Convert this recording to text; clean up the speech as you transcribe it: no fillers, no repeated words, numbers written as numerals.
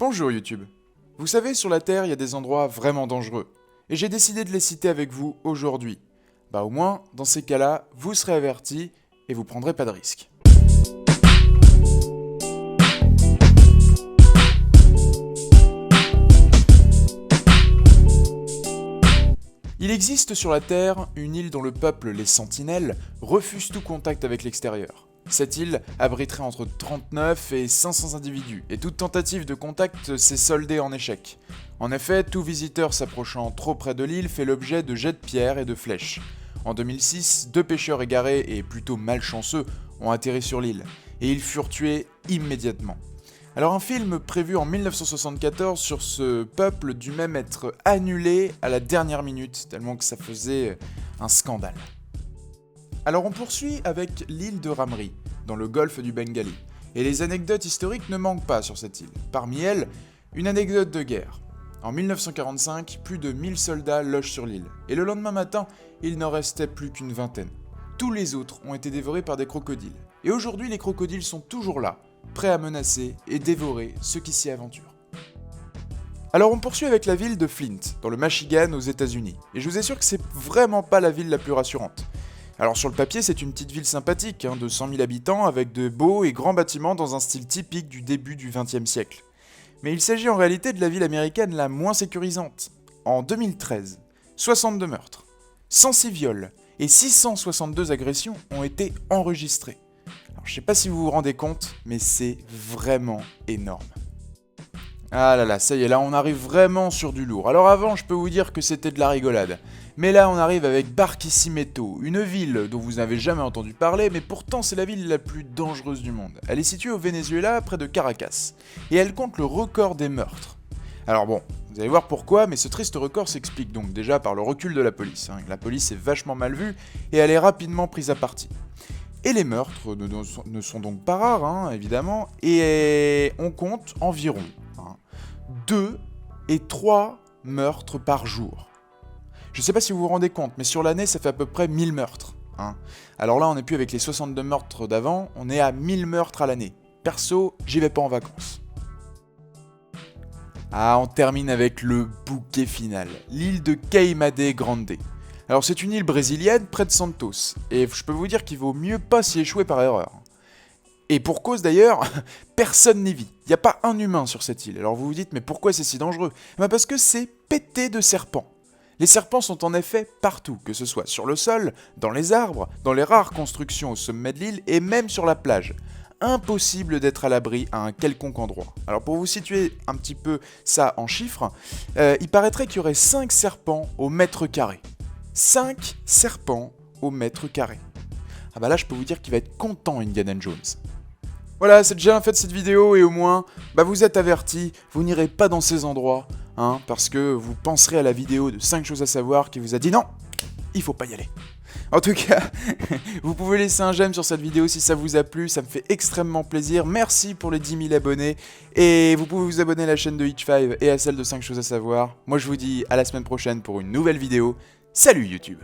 Bonjour YouTube. Vous savez, sur la Terre, il y a des endroits vraiment dangereux. Et j'ai décidé de les citer avec vous aujourd'hui. Au moins, dans ces cas-là, vous serez avertis et vous prendrez pas de risques. Il existe sur la Terre une île dont le peuple, les Sentinelles, refuse tout contact avec l'extérieur. Cette île abriterait entre 39 et 500 individus, et toute tentative de contact s'est soldée en échec. En effet, tout visiteur s'approchant trop près de l'île fait l'objet de jets de pierres et de flèches. En 2006, 2 pêcheurs égarés et plutôt malchanceux ont atterri sur l'île, et ils furent tués immédiatement. Alors un film prévu en 1974 sur ce peuple dut même être annulé à la dernière minute, tellement que ça faisait un scandale. Alors on poursuit avec l'île de Ramri, dans le golfe du Bengali. Et les anecdotes historiques ne manquent pas sur cette île. Parmi elles, une anecdote de guerre. En 1945, plus de 1000 soldats logent sur l'île. Et le lendemain matin, il n'en restait plus qu'une vingtaine. Tous les autres ont été dévorés par des crocodiles. Et aujourd'hui, les crocodiles sont toujours là, prêts à menacer et dévorer ceux qui s'y aventurent. Alors on poursuit avec la ville de Flint, dans le Michigan aux États-Unis. Et je vous assure que c'est vraiment pas la ville la plus rassurante. Alors sur le papier, c'est une petite ville sympathique, de 100 000 habitants, avec de beaux et grands bâtiments dans un style typique du début du XXe siècle. Mais il s'agit en réalité de la ville américaine la moins sécurisante. En 2013, 62 meurtres, 106 viols et 662 agressions ont été enregistrés. Alors je sais pas si vous vous rendez compte, mais c'est vraiment énorme. Ah là là, ça y est, là on arrive vraiment sur du lourd. Alors avant, je peux vous dire que c'était de la rigolade. Mais là on arrive avec Barquisimeto, une ville dont vous n'avez jamais entendu parler, mais pourtant c'est la ville la plus dangereuse du monde. Elle est située au Venezuela, près de Caracas, et elle compte le record des meurtres. Alors bon, vous allez voir pourquoi, mais ce triste record s'explique donc déjà par le recul de la police. La police est vachement mal vue, et elle est rapidement prise à partie. Et les meurtres ne sont donc pas rares, évidemment, et on compte environ 2 et 3 meurtres par jour. Je sais pas si vous vous rendez compte, mais sur l'année, ça fait à peu près 1000 meurtres. Alors là, on n'est plus avec les 62 meurtres d'avant, on est à 1000 meurtres à l'année. Perso, j'y vais pas en vacances. On termine avec le bouquet final, l'île de Queimade Grande. Alors c'est une île brésilienne près de Santos, et je peux vous dire qu'il vaut mieux pas s'y échouer par erreur. Et pour cause d'ailleurs, personne n'y vit. Il n'y a pas un humain sur cette île. Alors vous vous dites, mais pourquoi c'est si dangereux ? Parce que c'est pété de serpents. Les serpents sont en effet partout, que ce soit sur le sol, dans les arbres, dans les rares constructions au sommet de l'île et même sur la plage. Impossible d'être à l'abri à un quelconque endroit. Alors pour vous situer un petit peu ça en chiffres, il paraîtrait qu'il y aurait 5 serpents au mètre carré. 5 serpents au mètre carré. Là je peux vous dire qu'il va être content Indiana Jones. Voilà, c'est déjà la fin de cette vidéo et au moins, vous êtes avertis, vous n'irez pas dans ces endroits, parce que vous penserez à la vidéo de 5 choses à savoir qui vous a dit non, il faut pas y aller. En tout cas, vous pouvez laisser un j'aime sur cette vidéo si ça vous a plu, ça me fait extrêmement plaisir. Merci pour les 10 000 abonnés et vous pouvez vous abonner à la chaîne de Hitch5 et à celle de 5 choses à savoir. Moi je vous dis à la semaine prochaine pour une nouvelle vidéo. Salut YouTube!